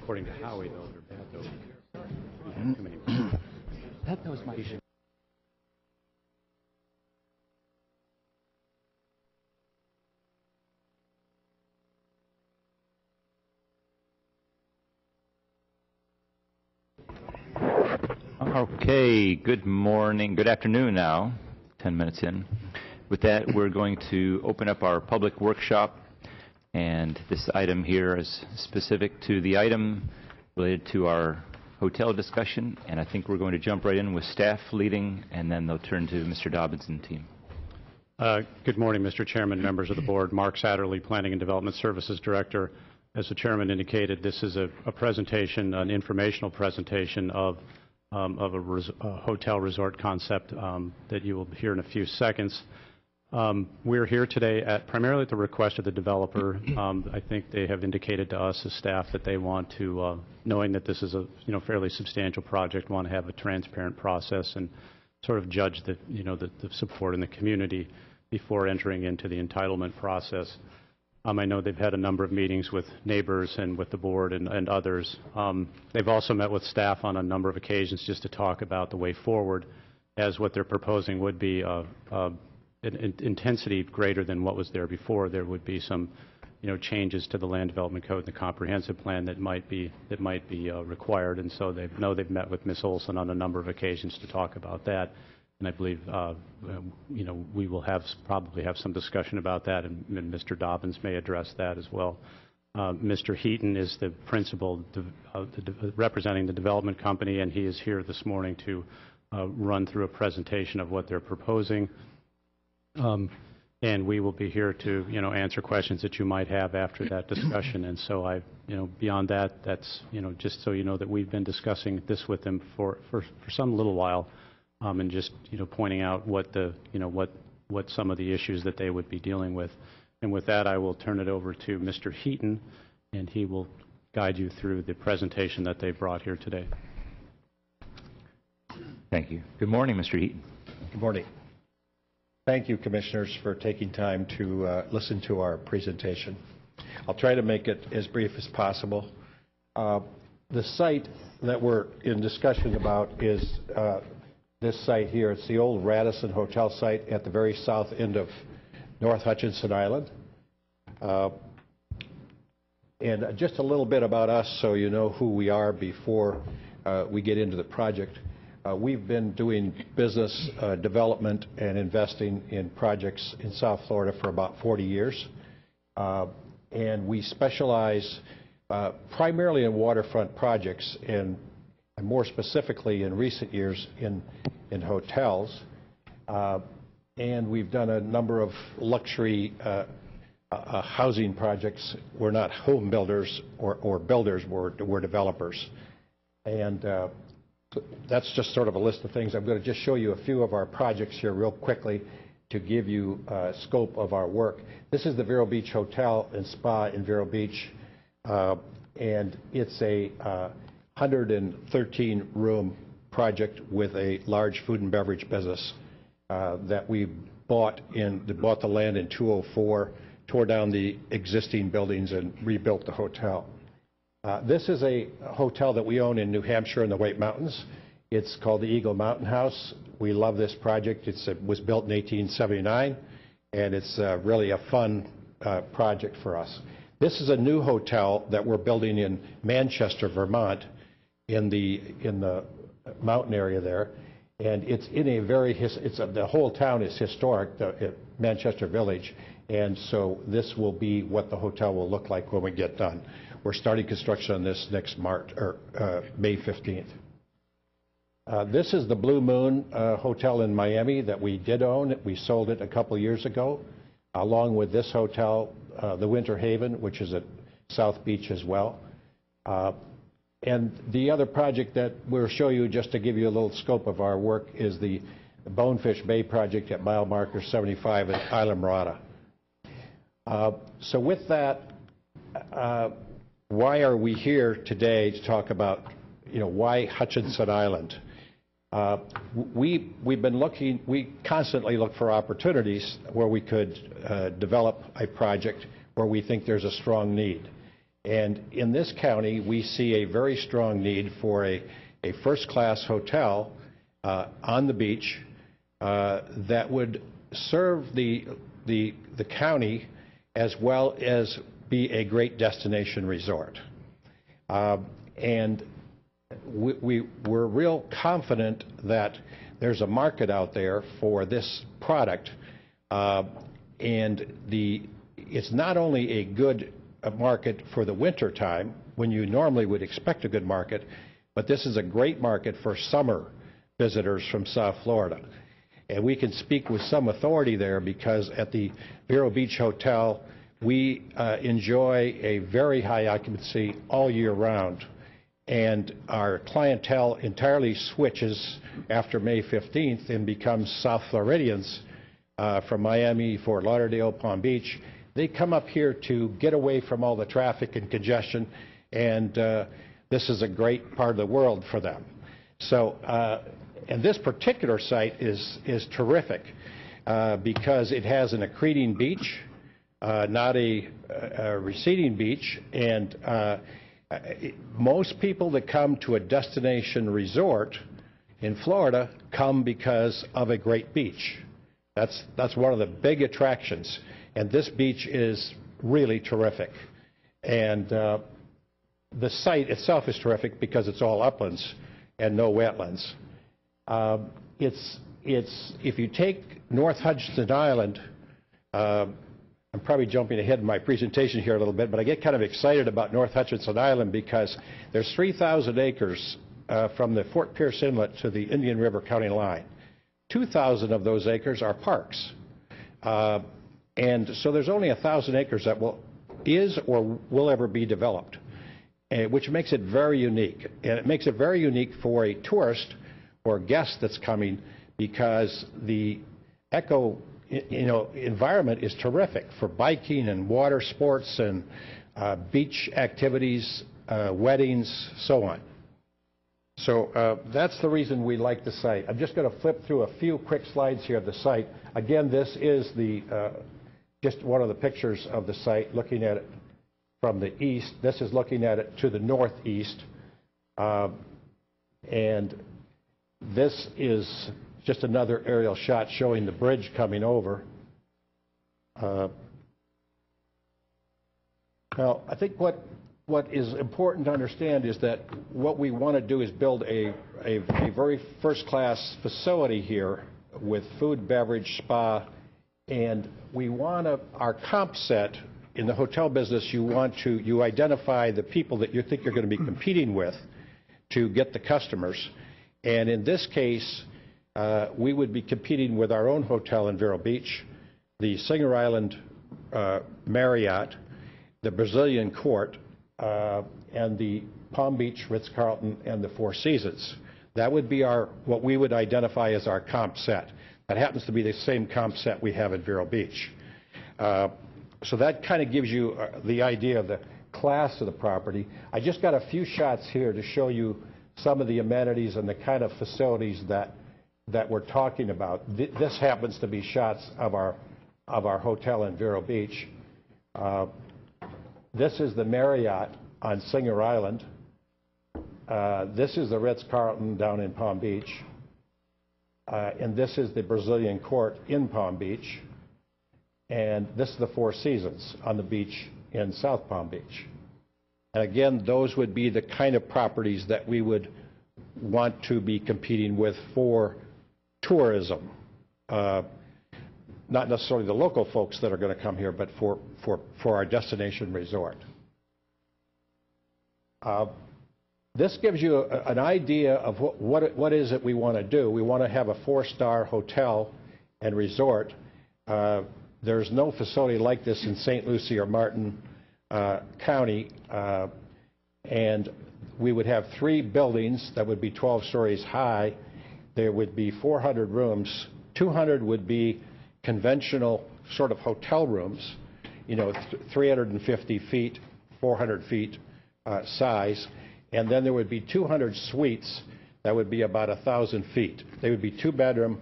According to Howie, those are bad, though. Too many. That was my issue. Okay, good morning, good afternoon now, 10 minutes in. With that, we're going to open up our public workshop, and this item here is specific to the item related to our hotel discussion, and I think we're going to jump right in with staff leading, and then they'll turn to Mr. Dobbins and team. Good morning, Mr. Chairman, members of the board. Mark Satterley, Planning and Development Services Director. As the chairman indicated, this is a presentation, an informational presentation of a hotel resort concept that you will hear in a few seconds. We're here today primarily at the request of the developer. I think they have indicated to us as staff that they want to, knowing that this is a fairly substantial project, want to have a transparent process and sort of judge the support in the community before entering into the entitlement process. I know they've had a number of meetings with neighbors and with the board and others. They've also met with staff on a number of occasions just to talk about the way forward, as what they're proposing would be an intensity greater than what was there before. There would be some changes to the land development code and the comprehensive plan that might be required, and so they've met with Ms. Olson on a number of occasions to talk about that. And I believe, we will probably have some discussion about that, and Mr. Dobbins may address that as well. Mr. Heaton is the principal representing the development company, and he is here this morning to run through a presentation of what they're proposing. And we will be here to, answer questions that you might have after that discussion. And so beyond that, that's, just so you know that we've been discussing this with them for some little while. And just pointing out what some of the issues that they would be dealing with. And with that, I will turn it over to Mr. Heaton, and he will guide you through the presentation that they brought here today. Thank you. Good morning, Mr. Heaton. Good morning. Thank you, commissioners, for taking time to listen to our presentation. I'll try to make it as brief as possible. The site that we're in discussion about is this site here. It's the old Radisson Hotel site at the very south end of North Hutchinson Island. And just a little bit about us so you know who we are before we get into the project. We've been doing business development and investing in projects in South Florida for about 40 years. And we specialize primarily in waterfront projects, and more specifically in recent years in hotels, and we've done a number of luxury housing projects. We're not home builders or builders, we're developers. And that's just sort of a list of things. I'm going to just show you a few of our projects here real quickly to give you a scope of our work. This is the Vero Beach Hotel and Spa in Vero Beach, and it's a 113-room project with a large food and beverage business that we bought the land in 2004, tore down the existing buildings and rebuilt the hotel. This is a hotel that we own in New Hampshire in the White Mountains. It's called the Eagle Mountain House. We love this project. It was built in 1879, and it's really a fun project for us. This is a new hotel that we're building in Manchester, Vermont, in the mountain area there, and it's in a very the whole town is historic, Manchester Village, and so this will be what the hotel will look like when we get done. We're starting construction on this next May 15th. This is the Blue Moon Hotel in Miami that we did own. We sold it a couple years ago, along with this hotel, the Winter Haven, which is at South Beach as well. And the other project that we'll show you, just to give you a little scope of our work, is the Bonefish Bay project at mile marker 75 at Islamorada. So with that, why are we here today to talk about, why Hutchinson Island? We've been looking, we constantly look for opportunities where we could develop a project where we think there's a strong need. And in this county, we see a very strong need for a first-class hotel on the beach that would serve the county as well as be a great destination resort. And we're real confident that there's a market out there for this product, and it's not only a good market for the winter time when you normally would expect a good market, but this is a great market for summer visitors from South Florida. And we can speak with some authority there because at the Vero Beach Hotel, we enjoy a very high occupancy all year round. And our clientele entirely switches after May 15th and becomes South Floridians from Miami, Fort Lauderdale, Palm Beach. They come up here to get away from all the traffic and congestion, and this is a great part of the world for them. So, and this particular site is terrific because it has an accreting beach, not a receding beach, and most people that come to a destination resort in Florida come because of a great beach. That's one of the big attractions, and this beach is really terrific. And the site itself is terrific because it's all uplands and no wetlands. If you take North Hutchinson Island, I'm probably jumping ahead in my presentation here a little bit, but I get kind of excited about North Hutchinson Island because there's 3,000 acres from the Fort Pierce Inlet to the Indian River County line. 2,000 of those acres are parks. And so there's only 1,000 acres that is or will ever be developed, which makes it very unique. And it makes it very unique for a tourist or guest that's coming because the environment is terrific for biking and water sports and beach activities, weddings, so on. So that's the reason we like the site. I'm just going to flip through a few quick slides here of the site. Again, this is just one of the pictures of the site, looking at it from the east. This is looking at it to the northeast. And this is just another aerial shot showing the bridge coming over. Now, I think what is important to understand is that what we want to do is build a very first-class facility here with food, beverage, spa, and we want our comp set in the hotel business. You identify the people that you think you're going to be competing with to get the customers, and in this case, we would be competing with our own hotel in Vero Beach, the Singer Island Marriott, the Brazilian Court, and the Palm Beach Ritz-Carlton and the Four Seasons. That would be what we would identify as our comp set. That happens to be the same comp set we have at Vero Beach. So that kind of gives you the idea of the class of the property. I just got a few shots here to show you some of the amenities and the kind of facilities that we're talking about. This happens to be shots of our hotel in Vero Beach. This is the Marriott on Singer Island. This is the Ritz-Carlton down in Palm Beach. And this is the Brazilian Court in Palm Beach. And this is the Four Seasons on the beach in South Palm Beach. And again, those would be the kind of properties that we would want to be competing with for tourism. Not necessarily the local folks that are going to come here, but for our destination resort. This gives you an idea of what is it we want to do. We want to have a 4-star hotel and resort. There's no facility like this in St. Lucie or Martin County, and we would have 3 buildings that would be 12 stories high. There would be 400 rooms. 200 would be conventional sort of hotel rooms, 350 feet, 400 feet size. And then there would be 200 suites that would be about 1,000 feet. They would be 2-bedroom,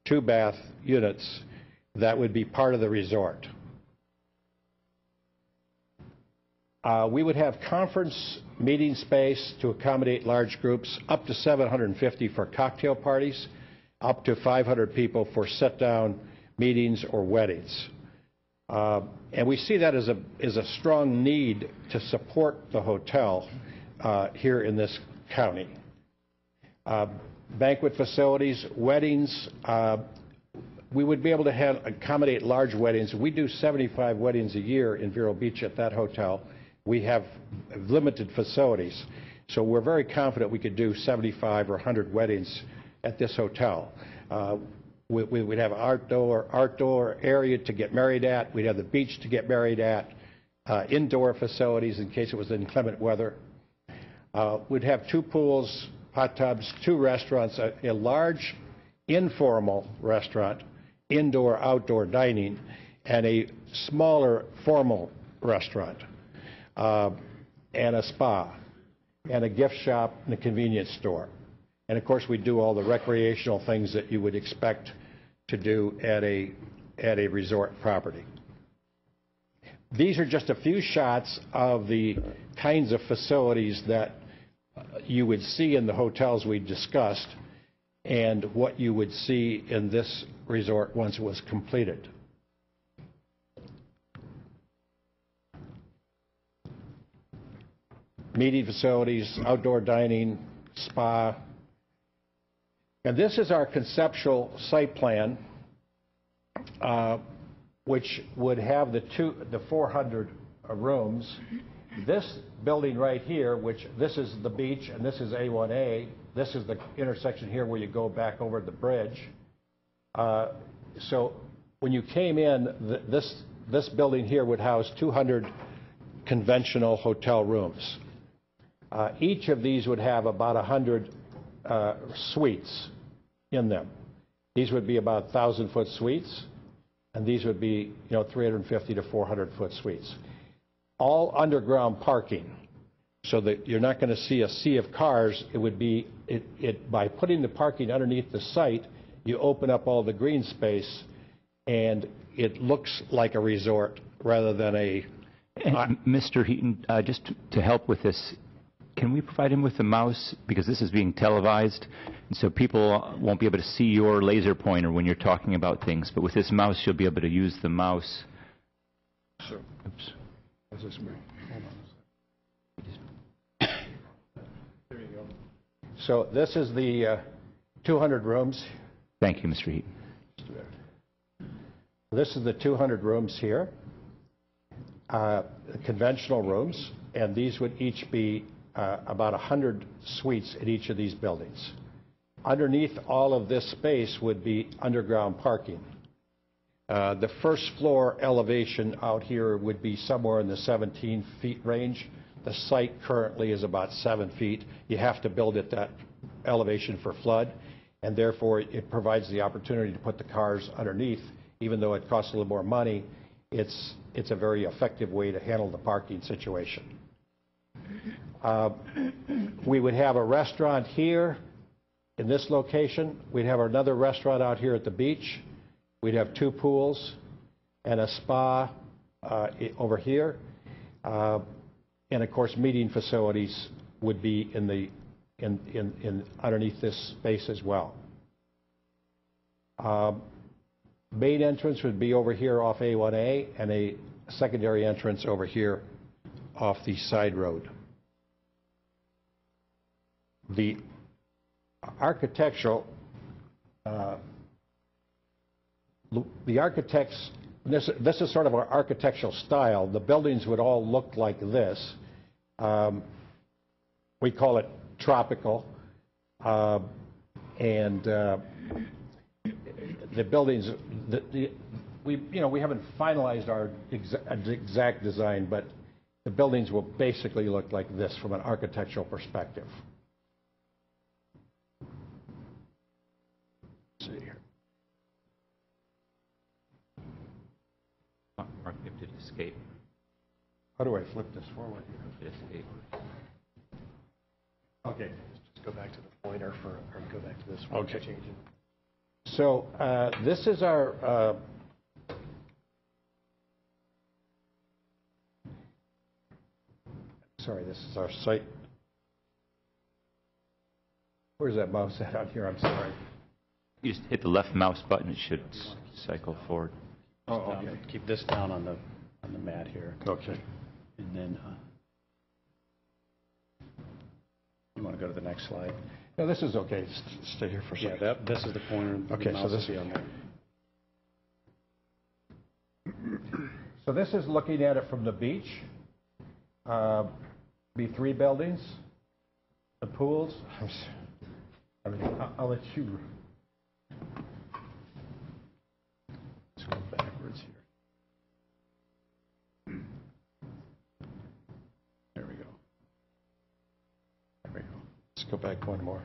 2-bath units that would be part of the resort. We would have conference meeting space to accommodate large groups, up to 750 for cocktail parties, up to 500 people for sit-down meetings or weddings. And we see that as a strong need to support the hotel here in this county. Banquet facilities, weddings, we would be able to accommodate large weddings. We do 75 weddings a year in Vero Beach at that hotel. We have limited facilities, so we're very confident we could do 75 or 100 weddings at this hotel. We would have outdoor area to get married at. We'd have the beach to get married at, indoor facilities in case it was inclement weather. We'd have 2 pools, hot tubs, 2 restaurants, a large informal restaurant, indoor, outdoor dining, and a smaller formal restaurant, and a spa, and a gift shop and a convenience store. And of course, we do all the recreational things that you would expect to do at a resort property. These are just a few shots of the kinds of facilities that you would see in the hotels we discussed and what you would see in this resort once it was completed. Meeting facilities, outdoor dining, spa. And this is our conceptual site plan, which would have the 400 rooms. This building right here, which this is the beach and this is A1A, this is the intersection here where you go back over the bridge. So when you came in, this building here would house 200 conventional hotel rooms. Each of these would have about 100 suites in them. These would be about 1,000-foot suites, and these would be 350 to 400-foot suites. All underground parking, so that you're not going to see a sea of cars. It would be by putting the parking underneath the site, you open up all the green space, and it looks like a resort rather than a. Mr. Heaton, just to help with this, can we provide him with a mouse? Because this is being televised, and so people won't be able to see your laser pointer when you're talking about things. But with this mouse, you'll be able to use the mouse. Sure. Oops. Is this me? Hold on. There you go. So this is the 200 rooms. Thank you, Mr. Heaton. This is the 200 rooms here, conventional rooms, and these would each be about 100 suites in each of these buildings. Underneath all of this space would be underground parking. The first floor elevation out here would be somewhere in the 17 feet range. The site currently is about 7 feet. You have to build at that elevation for flood, and therefore it provides the opportunity to put the cars underneath. Even though it costs a little more money, it's a very effective way to handle the parking situation. We would have a restaurant here in this location. We'd have another restaurant out here at the beach. We'd have 2 pools and a spa over here. And of course, meeting facilities would be in underneath this space as well. Main entrance would be over here off A1A, and a secondary entrance over here off the side road. The architectural, the architects, this is sort of our architectural style. The buildings would all look like this. We call it tropical, and the buildings, we haven't finalized our exact design, but the buildings will basically look like this from an architectural perspective. Let's see here. Mark, you have to escape. How do I flip this forward here? Escape. Okay. Just go back to the pointer or go back to this one. Okay. Change it. So this is our sorry, this is our site. Where's that mouse at on here? I'm sorry. You just hit the left mouse button, it should cycle forward. Oh, okay. Keep this down on the mat here. Okay. And then you want to go to the next slide? No, this is okay. Stay here for a second. Yeah, this is the pointer. Okay, the so mouse this- will be on there. So this is looking at it from the beach. Be 3 buildings, the pools. I'll let you. Let's go backwards here. There we go. There we go. Let's go back one more.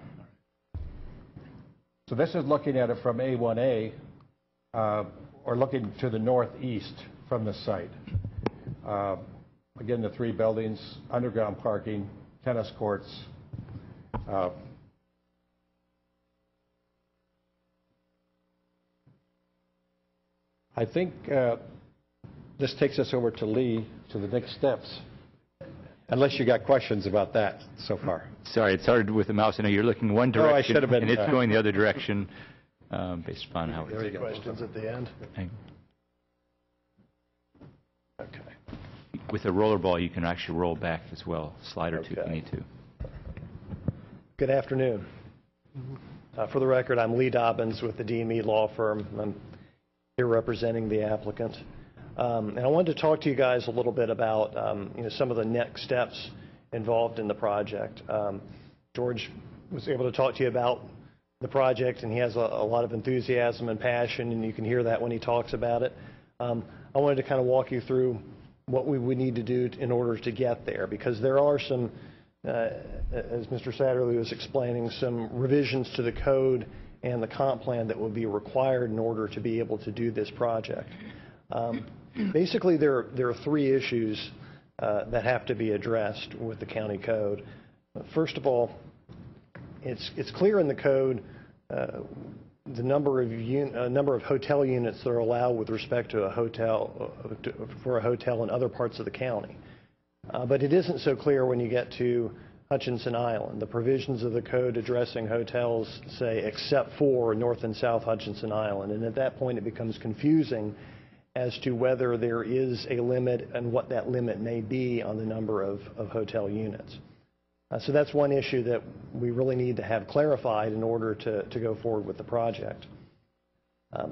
So this is looking at it from A1A, or looking to the northeast from the site. Again, the 3 buildings, underground parking, tennis courts. I think this takes us over to Lee, to the next steps. Unless you got questions about that so far. Sorry, it's hard with the mouse. I know you're looking one Oh, I direction, should have been, and it's going the other direction based upon how There you it's... go. Questions at the end? Okay. With a rollerball, you can actually roll back as well, slide or two if you Okay. need to. Good afternoon. For the record, I'm Lee Dobbins with the DME Law Firm. I'm here representing the applicant. And I wanted to talk to you guys a little bit about some of the next steps involved in the project. George was able to talk to you about the project, and he has a lot of enthusiasm and passion, and you can hear that when he talks about it. I wanted to kind of walk you through what we would need to do in order to get there, because there are some, as Mr. Satterley was explaining, some revisions to the code and the comp plan that will be required in order to be able to do this project. Basically, there are 3 issues that have to be addressed with the county code. First of all, it's clear in the code the number of hotel units that are allowed with respect to a hotel for a hotel in other parts of the county. But it isn't so clear when you get to Hutchinson Island. The provisions of the code addressing hotels say except for North and South Hutchinson Island, and at that point it becomes confusing as to whether there is a limit and what that limit may be on the number of hotel units. So that's one issue that we really need to have clarified in order to go forward with the project.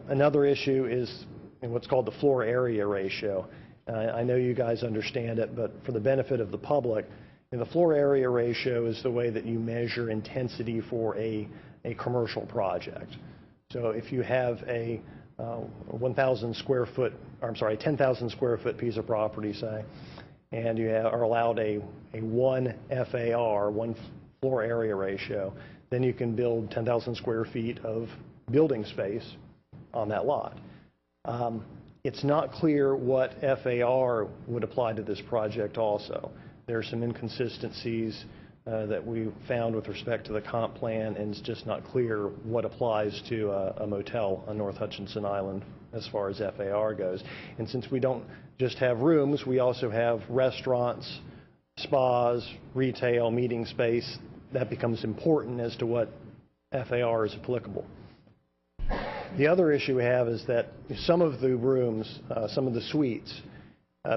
Another issue is what's called the floor area ratio. I know you guys understand it, but for the benefit of the public, the floor area ratio is the way that you measure intensity for a commercial project. So if you have a 10,000 square foot piece of property, say, and you are allowed a 1 FAR, 1 floor area ratio, then you can build 10,000 square feet of building space on that lot. It's not clear what FAR would apply to this project also. There are some inconsistencies that we found with respect to the comp plan, and it's just not clear what applies to a motel on North Hutchinson Island as far as FAR goes. And since we don't just have rooms, we also have restaurants, spas, retail, meeting space. That becomes important as to what FAR is applicable. The other issue we have is that some of the rooms, some of the suites,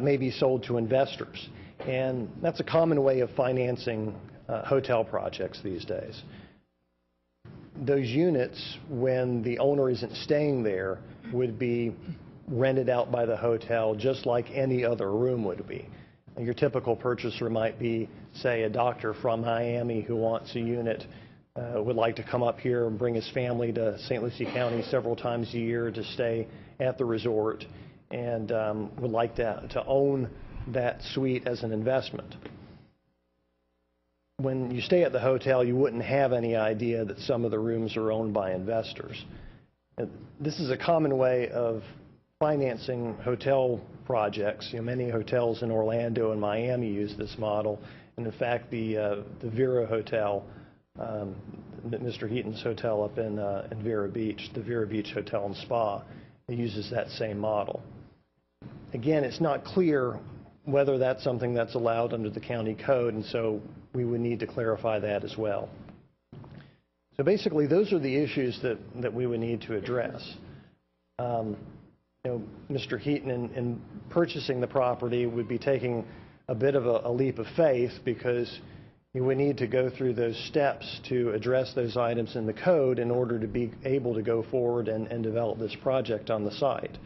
may be sold to investors. And that's a common way of financing hotel projects these days. Those units, when the owner isn't staying there, would be rented out by the hotel just like any other room would be. And your typical purchaser might be, say, a doctor from Miami who wants a unit, would like to come up here and bring his family to St. Lucie County several times a year to stay at the resort, and would like to own that suite as an investment. When you stay at the hotel, you wouldn't have any idea that some of the rooms are owned by investors. And this is a common way of financing hotel projects. Many hotels in Orlando and Miami use this model, and in fact, the Vera Hotel, Mr. Heaton's hotel up in Vera Beach, the Vera Beach Hotel and Spa, it uses that same model. Again, it's not clear whether that's something that's allowed under the county code, and so we would need to clarify that as well. So basically, those are the issues that we would need to address. Mr. Heaton, in purchasing the property, would be taking a bit of a leap of faith because you would need to go through those steps to address those items in the code in order to be able to go forward and develop this project on the site.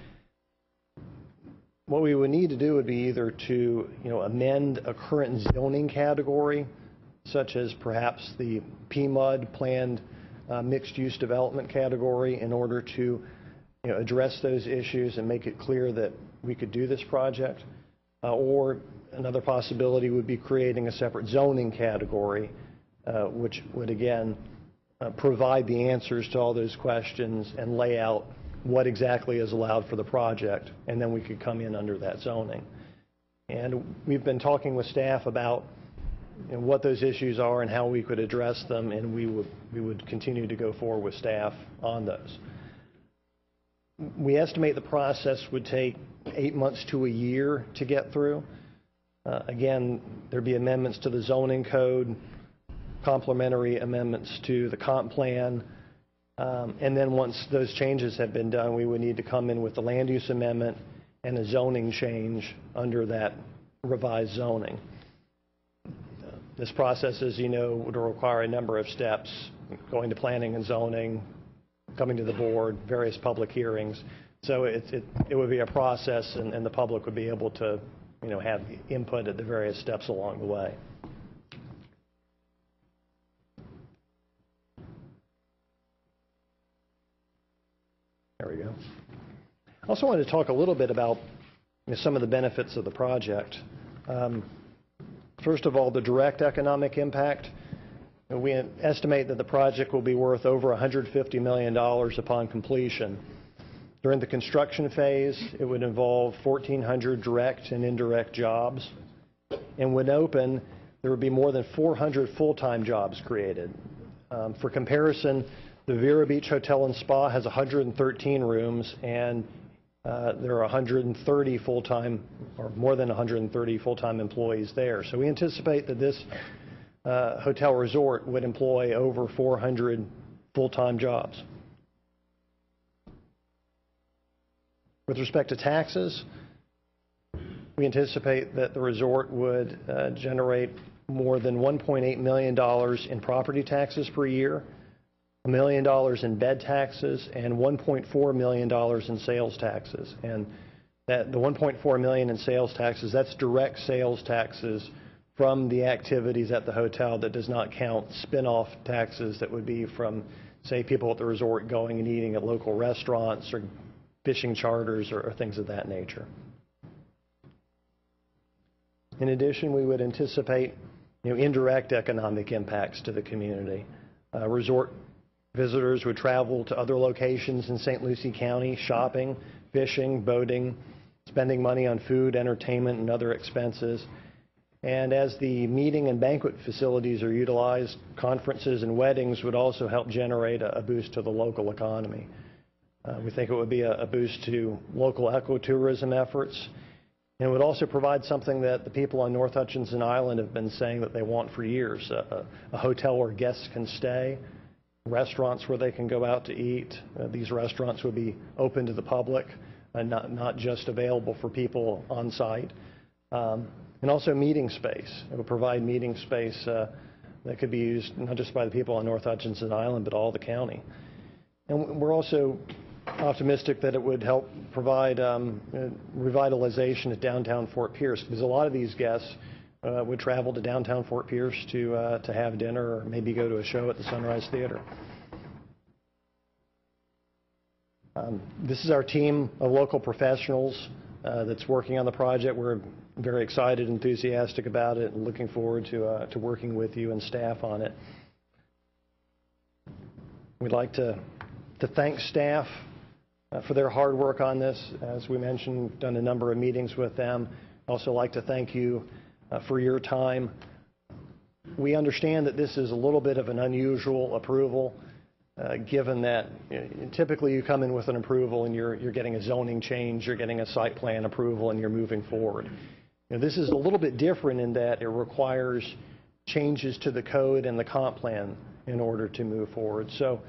What we would need to do would be either to amend a current zoning category, such as perhaps the PMUD, planned mixed-use development category, in order to address those issues and make it clear that we could do this project. Or another possibility would be creating a separate zoning category, which would again provide the answers to all those questions and lay out what exactly is allowed for the project, and then we could come in under that zoning. And we've been talking with staff about what those issues are and how we could address them, and we would continue to go forward with staff on those. We estimate the process would take 8 months to a year to get through. Again, there'd be amendments to the zoning code, complementary amendments to the comp plan, and then once those changes have been done, we would need to come in with the land use amendment and a zoning change under that revised zoning. This process, as you know, would require a number of steps, going to planning and zoning, coming to the board, various public hearings. So it would be a process, and the public would be able to have input at the various steps along the way. There we go. I also wanted to talk a little bit about some of the benefits of the project. First of all, the direct economic impact. We estimate that the project will be worth over $150 million upon completion. During the construction phase, it would involve 1,400 direct and indirect jobs. And when open, there would be more than 400 full-time jobs created. For comparison, the Vero Beach Hotel and Spa has 113 rooms, and there are 130 full-time, or more than 130 full-time employees there. So we anticipate that this hotel resort would employ over 400 full-time jobs. With respect to taxes, we anticipate that the resort would generate more than $1.8 million in property taxes per year, $1 million in bed taxes, and $1.4 million in sales taxes. And that the $1.4 million in sales taxes, that's direct sales taxes from the activities at the hotel. That does not count spin-off taxes that would be from, say, people at the resort going and eating at local restaurants or fishing charters or things of that nature. In addition, we would anticipate indirect economic impacts to the community. Resort visitors would travel to other locations in St. Lucie County, shopping, fishing, boating, spending money on food, entertainment, and other expenses. And as the meeting and banquet facilities are utilized, conferences and weddings would also help generate a boost to the local economy. We think it would be a boost to local ecotourism efforts. And it would also provide something that the people on North Hutchinson Island have been saying that they want for years, a hotel where guests can stay, restaurants where they can go out to eat. These restaurants would be open to the public and not just available for people on site. And also meeting space. It would provide meeting space that could be used not just by the people on North Hutchinson Island, but all the county. And we're also optimistic that it would help provide revitalization at downtown Fort Pierce, because a lot of these guests would travel to downtown Fort Pierce to have dinner or maybe go to a show at the Sunrise Theater. This is our team of local professionals that's working on the project. We're very excited, enthusiastic about it, and looking forward to working with you and staff on it. We'd like to thank staff for their hard work on this. As we mentioned, we've done a number of meetings with them. I'd also like to thank you for your time. We understand that this is a little bit of an unusual approval, given that typically you come in with an approval and you're getting a zoning change, you're getting a site plan approval, and you're moving forward. This is a little bit different in that it requires changes to the code and the comp plan in order to move forward. So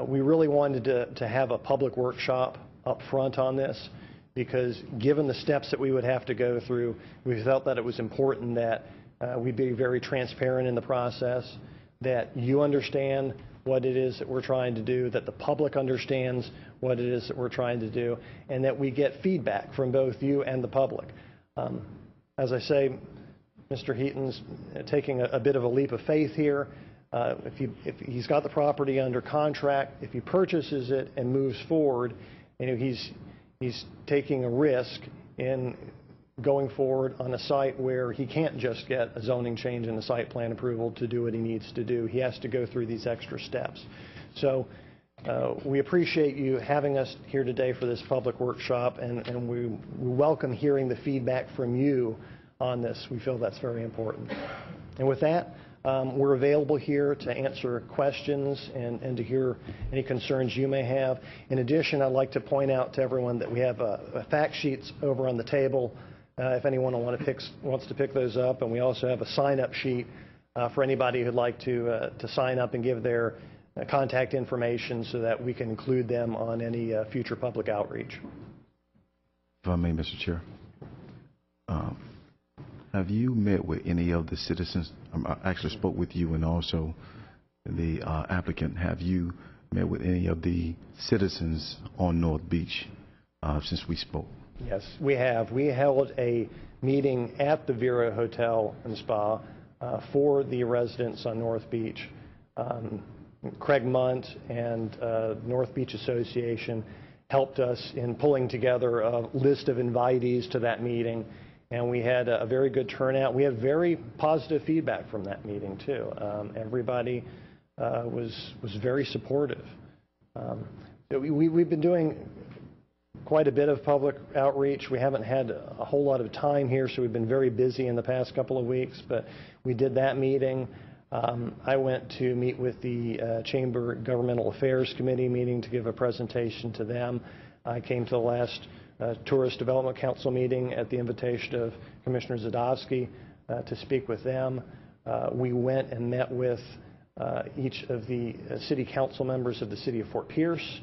we really wanted to have a public workshop up front on this, because given the steps that we would have to go through, we felt that it was important that we be very transparent in the process, that you understand what it is that we're trying to do, that the public understands what it is that we're trying to do, and that we get feedback from both you and the public. As I say, Mr. Heaton's taking a bit of a leap of faith here. If he's got the property under contract, if he purchases it and moves forward, he's taking a risk in going forward on a site where he can't just get a zoning change and a site plan approval to do what he needs to do. He has to go through these extra steps. So we appreciate you having us here today for this public workshop, and we welcome hearing the feedback from you on this. We feel that's very important. And with that, we're available here to answer questions and to hear any concerns you may have. In addition, I'd like to point out to everyone that we have fact sheets over on the table if anyone wants to pick those up, and we also have a sign-up sheet for anybody who'd like to sign up and give their contact information so that we can include them on any future public outreach. If I may, Mr. Chair, have you met with any of the citizens? I actually spoke with you and also the applicant. Have you met with any of the citizens on North Beach since we spoke? Yes, we have. We held a meeting at the Vero Hotel and Spa for the residents on North Beach. Craig Munt and North Beach Association helped us in pulling together a list of invitees to that meeting, and we had a very good turnout. We had very positive feedback from that meeting too. Everybody was very supportive. We've been doing quite a bit of public outreach. We haven't had a whole lot of time here, so we've been very busy in the past couple of weeks, but we did that meeting. I went to meet with the Chamber Governmental Affairs Committee meeting to give a presentation to them. I came to the last Tourist Development Council meeting at the invitation of Commissioner Zadowski to speak with them. We went and met with each of the city council members of the city of Fort Pierce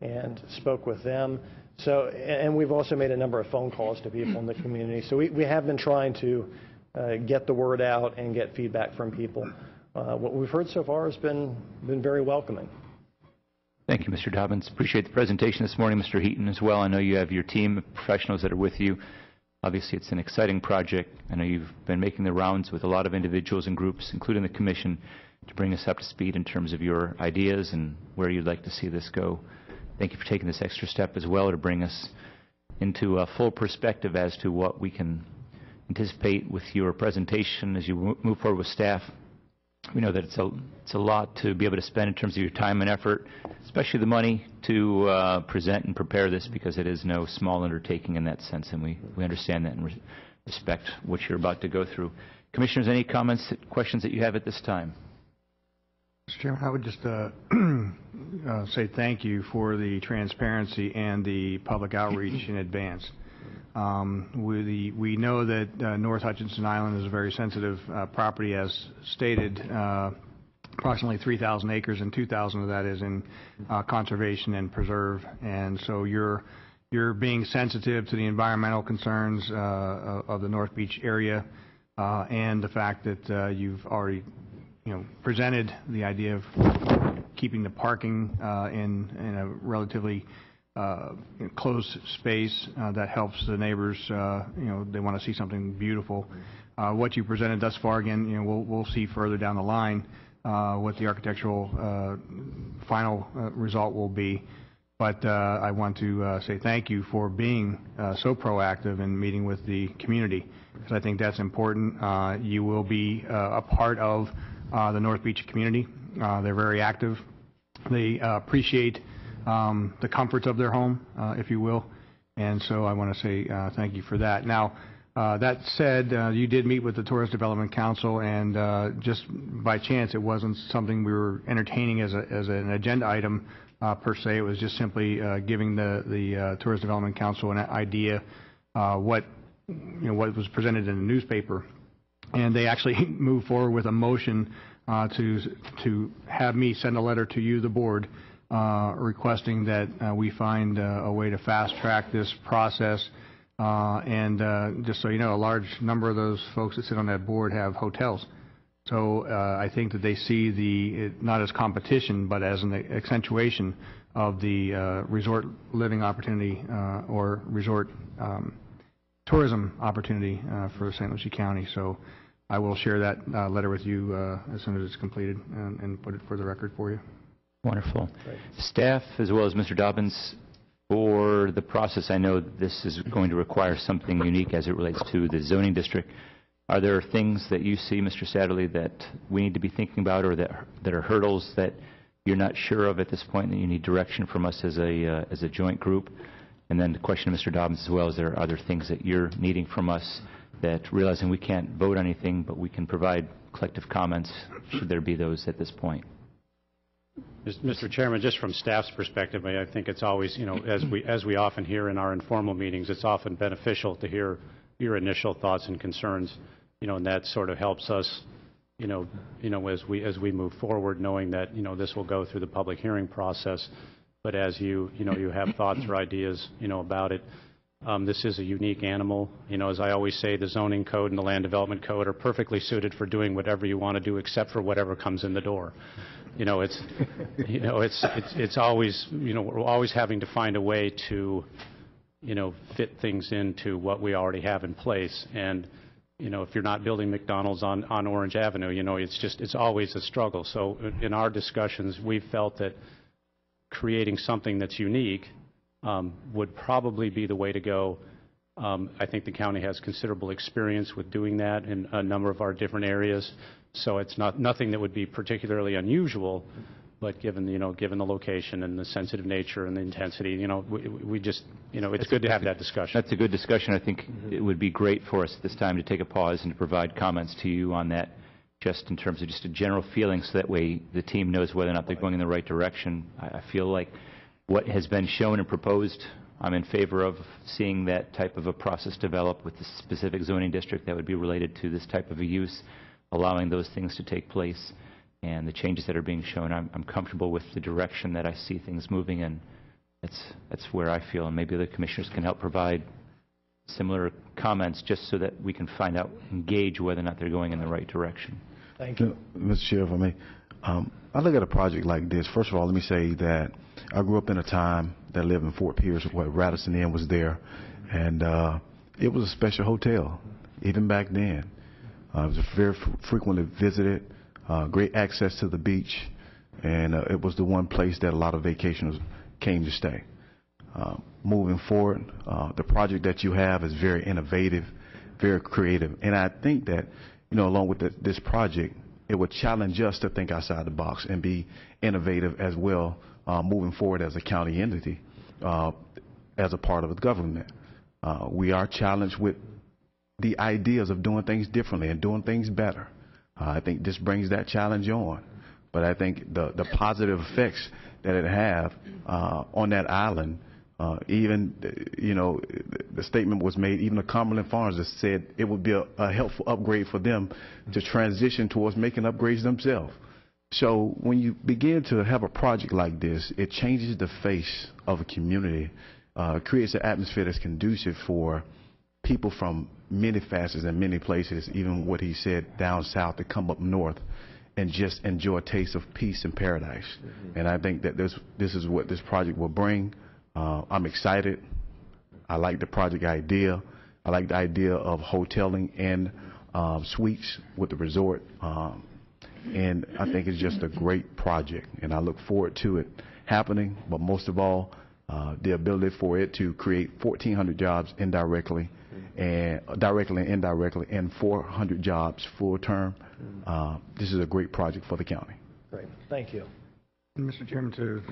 and spoke with them. So, and we've also made a number of phone calls to people in the community. So we have been trying to get the word out and get feedback from people. What we've heard so far has been very welcoming. Thank you, Mr. Dobbins. Appreciate the presentation this morning, Mr. Heaton, as well. I know you have your team of professionals that are with you. Obviously, it's an exciting project. I know you've been making the rounds with a lot of individuals and groups, including the Commission, to bring us up to speed in terms of your ideas and where you'd like to see this go. Thank you for taking this extra step as well to bring us into a full perspective as to what we can anticipate with your presentation as you move forward with staff. We know that it's a lot to be able to spend in terms of your time and effort, especially the money to present and prepare this, because it is no small undertaking in that sense, and we understand that and respect what you're about to go through. Commissioners, any comments, questions that you have at this time? Mr. Chairman, I would just say thank you for the transparency and the public outreach in advance. We know that North Hutchinson Island is a very sensitive property, as stated, approximately 3,000 acres, and 2,000 of that is in conservation and preserve. And so you're being sensitive to the environmental concerns of the North Beach area, and the fact that you've already presented the idea of keeping the parking in a relatively closed space that helps the neighbors. They want to see something beautiful. What you presented thus far, again, we'll see further down the line what the architectural final result will be. But I want to say thank you for being so proactive in meeting with the community, because I think that's important. You will be a part of the North Beach community. They're very active. They appreciate the comforts of their home, if you will, and so I want to say thank you for that. Now, that said, you did meet with the Tourist Development Council, and just by chance, it wasn't something we were entertaining as an agenda item per se. It was just simply giving the Tourist Development Council an idea what what was presented in the newspaper, and they actually moved forward with a motion to have me send a letter to you, the board, requesting that we find a way to fast-track this process. And just so you know, a large number of those folks that sit on that board have hotels. So I think that they see not as competition, but as an accentuation of the resort living opportunity or resort tourism opportunity for St. Lucie County. So I will share that letter with you as soon as it's completed and put it for the record for you. Wonderful. Staff, as well as Mr. Dobbins, for the process, I know this is going to require something unique as it relates to the zoning district. Are there things that you see, Mr. Satterley, that we need to be thinking about, or that are hurdles that you're not sure of at this point, that you need direction from us as a joint group? And then the question to Mr. Dobbins as well, is there other things that you're needing from us, that realizing we can't vote on anything, but we can provide collective comments, should there be those at this point? Mr. Chairman, just from staff's perspective, I think it's always, as we often hear in our informal meetings, it's often beneficial to hear your initial thoughts and concerns, and that sort of helps us, as we move forward, knowing that, this will go through the public hearing process. But as you have thoughts or ideas, about it, this is a unique animal. As I always say, the zoning code and the land development code are perfectly suited for doing whatever you want to do, except for whatever comes in the door. It's always, we're always having to find a way to, fit things into what we already have in place. And, if you're not building McDonald's on Orange Avenue, it's always a struggle. So in our discussions, we've felt that creating something that's unique would probably be the way to go. I think the county has considerable experience with doing that in a number of our different areas. So it's nothing that would be particularly unusual, but given the location and the sensitive nature and the intensity, we just, it's good to have that discussion. That's a good discussion. I think it would be great for us at this time to take a pause and to provide comments to you on that, just in terms of just a general feeling, so that way the team knows whether or not they're going in the right direction. I feel like what has been shown and proposed, I'm in favor of seeing that type of a process develop with the specific zoning district that would be related to this type of a use, allowing those things to take place, and the changes that are being shown. I'm comfortable with the direction that I see things moving in. That's where I feel, and maybe the commissioners can help provide similar comments, just so that we can find out, engage whether or not they're going in the right direction. Thank you. Mr. Chair, if I may, I look at a project like this. First of all, let me say that I grew up in a time that I lived in Fort Pierce, where Radisson Inn was there, and it was a special hotel, even back then. It was very frequently visited, great access to the beach, and it was the one place that a lot of vacationers came to stay. Moving forward, the project that you have is very innovative, very creative, and I think that, along with this project, it would challenge us to think outside the box and be innovative as well, moving forward as a county entity, as a part of the government. We are challenged with the ideas of doing things differently and doing things better. I think this brings that challenge on. But I think the positive effects that it have on that island, even, the statement was made, even the Cumberland Farms that said it would be a helpful upgrade for them to transition towards making upgrades themselves. So when you begin to have a project like this, it changes the face of a community, creates an atmosphere that's conducive for people from many facets and many places, even what he said down south, to come up north and just enjoy a taste of peace and paradise. And I think that this is what this project will bring. I'm excited. I like the project idea. I like the idea of hoteling and suites with the resort. And I think it's just a great project, and I look forward to it happening. But most of all, the ability for it to create 1,400 jobs indirectly, and directly and indirectly, and 400 jobs full term. This is a great project for the county. Great. Thank you. Mr. Chairman, to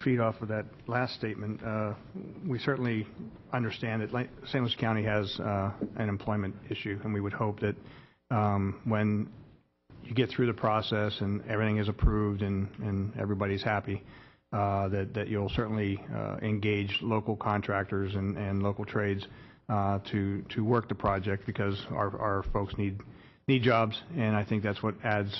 feed off of that last statement, we certainly understand that St. Lucie County has an employment issue, and we would hope that when you get through the process and everything is approved and everybody's happy, that you'll certainly engage local contractors and local trades to work the project, because our folks need jobs, and I think that's what adds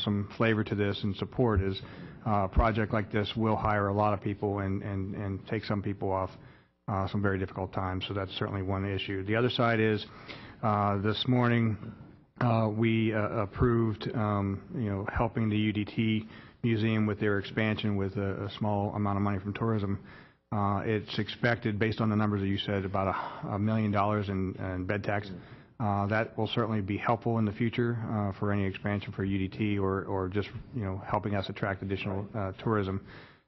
some flavor to this and support is a project like this will hire a lot of people and take some people off some very difficult times. So that's certainly one issue. The other side is this morning we approved helping the UDT Museum with their expansion with a small amount of money from tourism. It's expected, based on the numbers that you said, about $1 million in bed tax. That will certainly be helpful in the future for any expansion for UDT or just helping us attract additional tourism.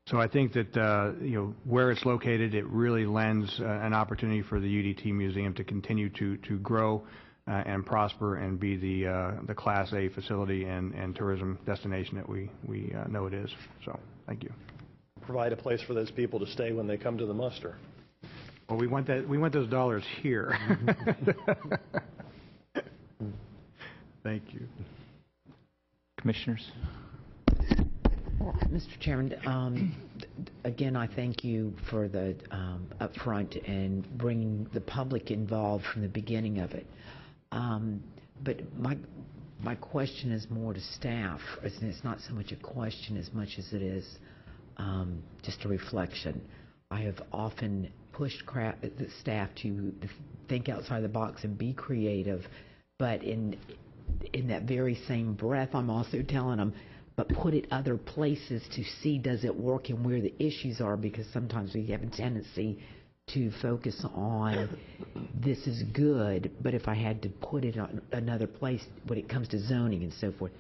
So I think that where it's located, it really lends an opportunity for the UDT Museum to continue to grow and prosper and be the Class A facility and tourism destination that we know it is. So thank you. Provide a place for those people to stay when they come to the muster. Well, we want those dollars here. Thank you. Commissioners? Mr. Chairman, again, I thank you for the upfront and bringing the public involved from the beginning of it. But my question is more to staff. It's not so much a question as much as it is just a reflection. I have often pushed the staff to think outside the box and be creative, but in that very same breath, I'm also telling them, but put it other places to see does it work and where the issues are, because sometimes we have a tendency to focus on this is good, but if I had to put it on another place when it comes to zoning and so forth,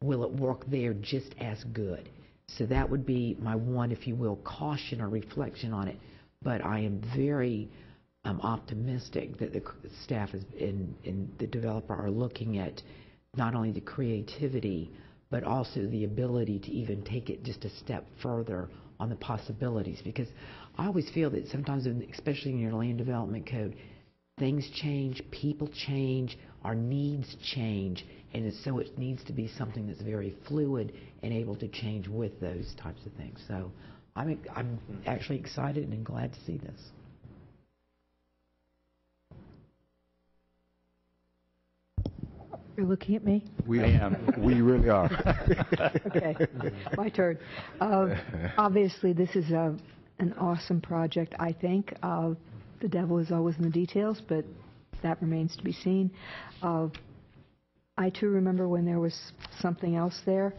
will it work there just as good? So that would be my one, if you will, caution or reflection on it. But I am very optimistic that the staff and the developer are looking at not only the creativity, but also the ability to even take it just a step further on the possibilities. Because I always feel that sometimes, especially in your land development code, things change, people change, our needs change, and so it needs to be something that's very fluid and able to change with those types of things. So I'm actually excited and glad to see this. You're looking at me? I am. We really are. Okay, my turn. Obviously, this is an awesome project, I think. The devil is always in the details, but that remains to be seen. I, too, remember when there was something else there,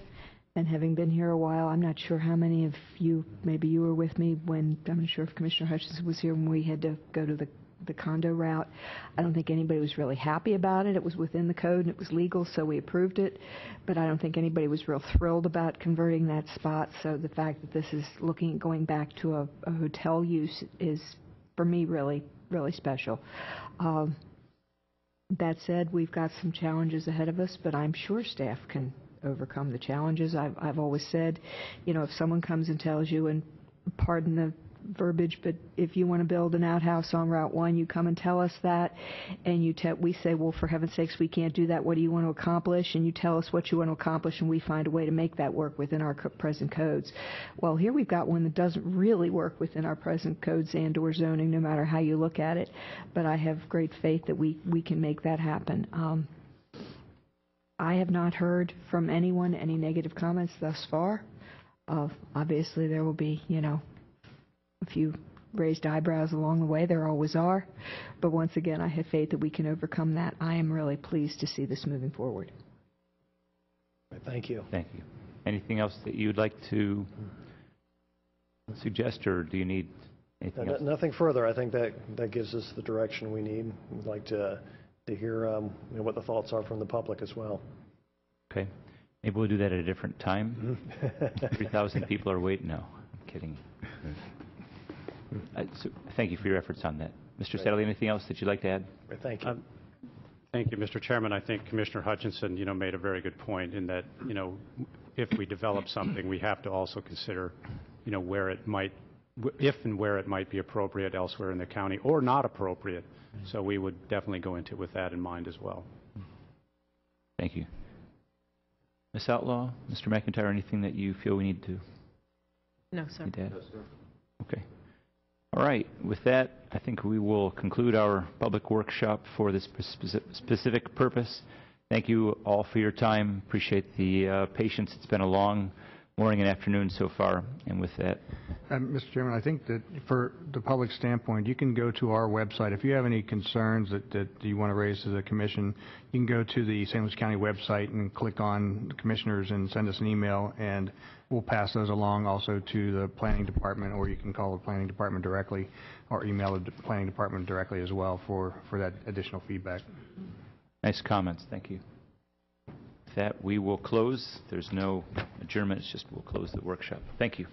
and having been here a while, I'm not sure how many of you, maybe you were with me when, I'm not sure if Commissioner Hutchinson was here when we had to go to the condo route. I don't think anybody was really happy about it. It was within the code and it was legal, so we approved it. But I don't think anybody was real thrilled about converting that spot. So the fact that this is looking at going back to a hotel use is, for me, really, really special. That said, we've got some challenges ahead of us, but I'm sure staff can overcome the challenges. I've always said, if someone comes and tells you, and pardon the verbiage, but if you want to build an outhouse on Route 1, you come and tell us that, and we say, well, for heaven's sakes, we can't do that. What do you want to accomplish? And you tell us what you want to accomplish, and we find a way to make that work within our present codes. Well, here we've got one that doesn't really work within our present codes and/or zoning, no matter how you look at it. But I have great faith that we can make that happen. I have not heard from anyone any negative comments thus far. Obviously, there will be, a few raised eyebrows along the way. There always are. But once again, I have faith that we can overcome that. I am really pleased to see this moving forward. Thank you. Thank you. Anything else that you'd like to suggest, or do you need anything else? Nothing further. I think that gives us the direction we need. We'd like to hear what the thoughts are from the public as well. Okay. Maybe we'll do that at a different time. 3,000 people are waiting. No, I'm kidding. So thank you for your efforts on that. Mr. Sadler, anything else that you'd like to add? Thank you. Thank you, Mr. Chairman. I think Commissioner Hutchinson, made a very good point in that, if we develop something, we have to also consider, where it might, if and where it might be appropriate elsewhere in the county or not appropriate. So we would definitely go into it with that in mind as well. Thank you. Ms. Outlaw, Mr. McIntyre, anything that you feel we need to? No, sir. No, sir. Okay. All right, with that, I think we will conclude our public workshop for this specific purpose. Thank you all for your time. Appreciate the patience. It's been a long morning and afternoon so far. And with that, Mr. Chairman, I think that for the public standpoint, you can go to our website. If you have any concerns that you want to raise to the commission, you can go to the St. Louis County website and click on commissioners and send us an email, and we'll pass those along also to the planning department, or you can call the planning department directly or email the planning department directly as well for that additional feedback. nice comments. Thank you. With that, we will close. There's no adjournment. It's just we'll close the workshop. Thank you.